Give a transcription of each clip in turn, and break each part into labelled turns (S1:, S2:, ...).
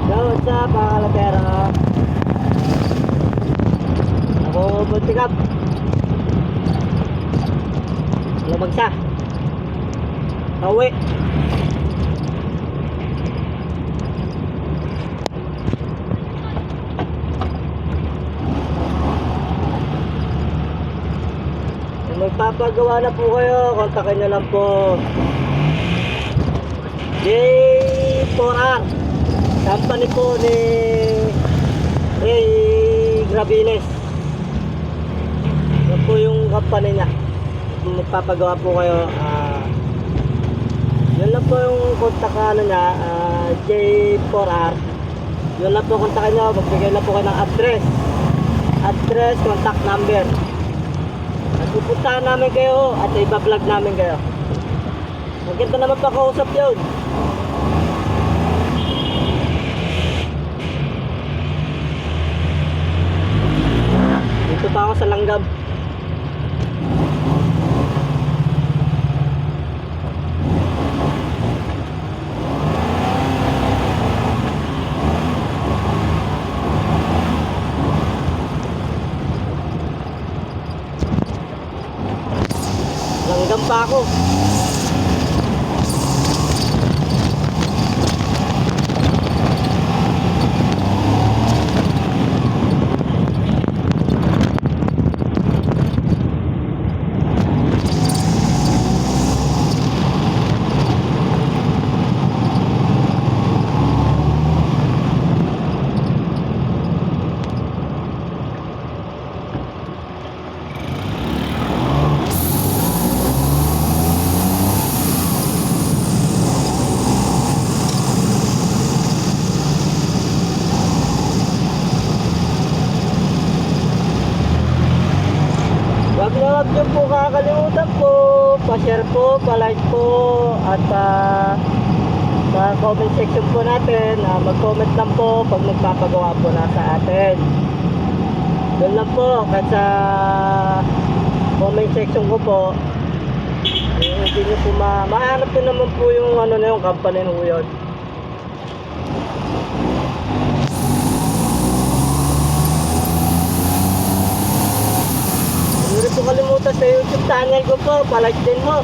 S1: Yo, what's up mga kalatera? Ako Buntikap. Lumagsa. Pauwi. Kung magpapagawa na po kayo, kontakin nyo lang po J4R, company po ni Ray Gravines. Yan po yung company niya. Kung magpapagawa po kayo, yun lang po yung kontak niya, J4R. Yun lang po kontakin nyo. Magbigay lang po kayo ng address, contact number. Pupuntahan namin kayo at iba-vlog namin kayo. Maganda naman pa kausap yun. Dito pa ako sa Langgam. Langgam pa ako. Huwag niyo po kakalimutan po, pa-share po, pa-like po, at sa comment section po natin, mag-comment lang po pag nagpapagawa po na sa atin. Doon lang po, kahit sa comment section ko po, hindi niyo po mahanap ko naman po yung ano na yung company na yun. Hindi po kalimutan sa YouTube channel ko po, palike din mo.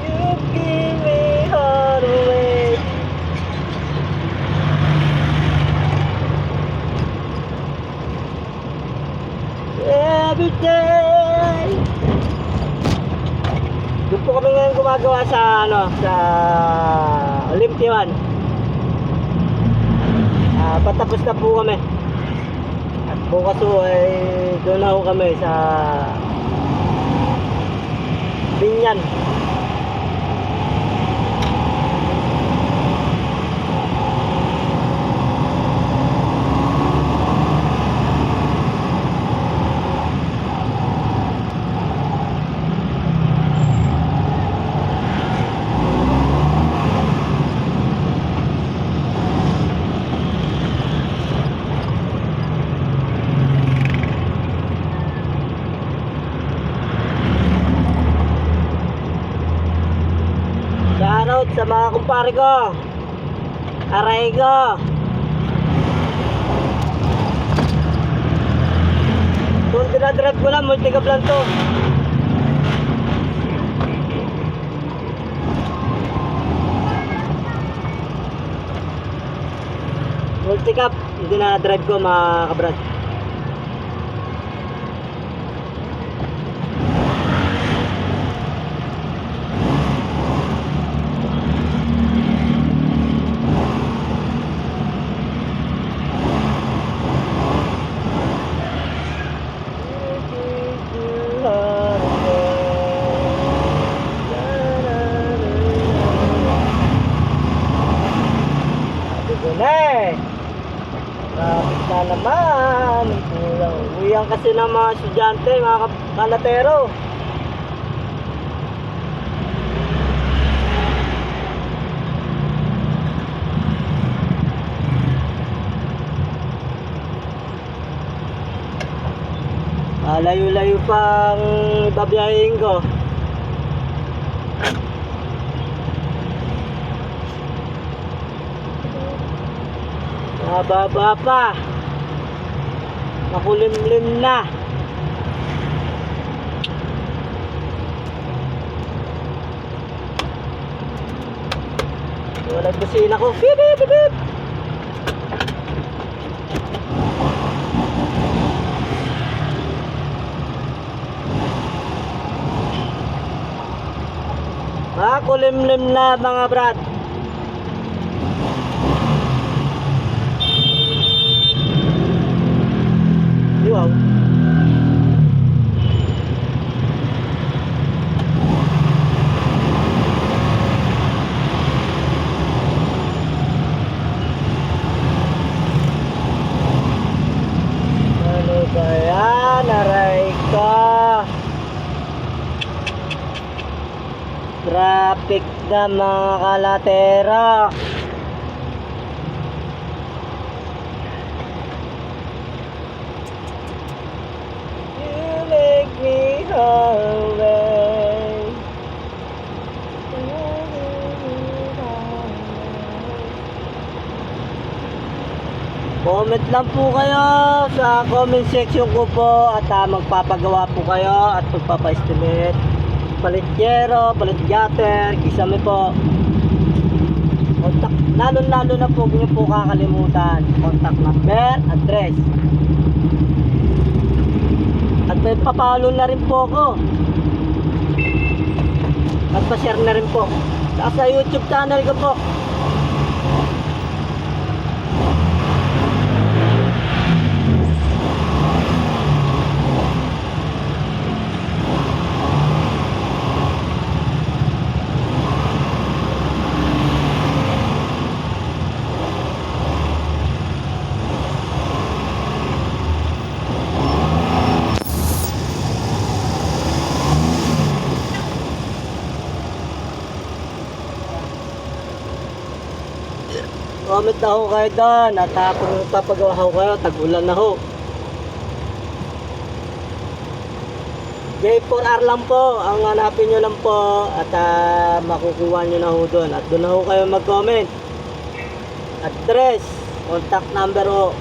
S1: You give me heart away. Every day. Doon po kami ngayon gumagawa sa Olympian. Patapos na po kami. At bukas po ay doon na po kami sa Binyan. Shoutout sa mga kumpare ko, aray ko. Kung dinadrive ko lang, multi-cab lang to. Multi-cab, hindi na drive ko mga kabrad. Traffic na naman. Uwihan kasi ng mga estudyante, mga kalatero. Layo-layo pang babiyahin ko. Mababa pa. Makulimlim na. Walang busina ko. Bip, bip, bip, bip. Makulimlim na mga brad. Wow. Ano ba yan? Aray ka. Traffic na mga kalatera. You make me always. Comment lang po kayo sa comment section ko po at magpapagawa po kayo at magpapa-estimate. Palit yero, palit gutter, kisame po. Contact, lalo na po nyo po kakalimutan. Contact number, address. At may papalo na rin po ako. At pa-share na rin po. Sa YouTube channel ko po. Comment na ho kayo doon at kung papagawa ho kayo, tag-ulan na ho. J4R lang po, ang hanapin nyo lang po at makukuha nyo na ho doon. At doon na ho kayo mag-comment. Address, contact number ho.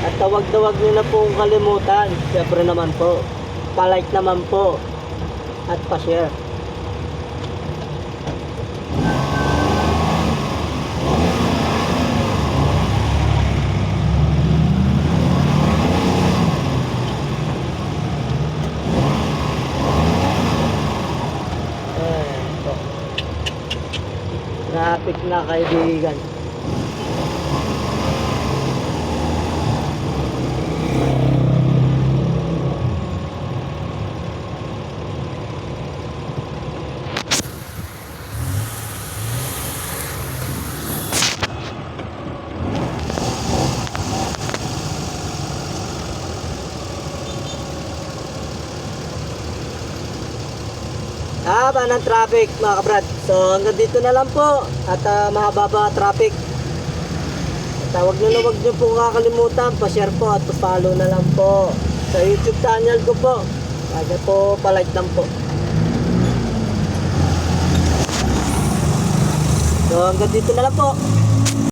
S1: At tawag nyo na po kalimutan. Siyempre naman po, palike naman po at pa-share. Traffic na kaibigan. Haba ng traffic mga kabrad. So hanggang dito na lang po. At mahaba pa traffic. At huwag nyo po kakalimutan, pa-share po at pa-follow na lang po sa YouTube channel ko po. Kaya po pa-like lang po. So hanggang dito na lang po.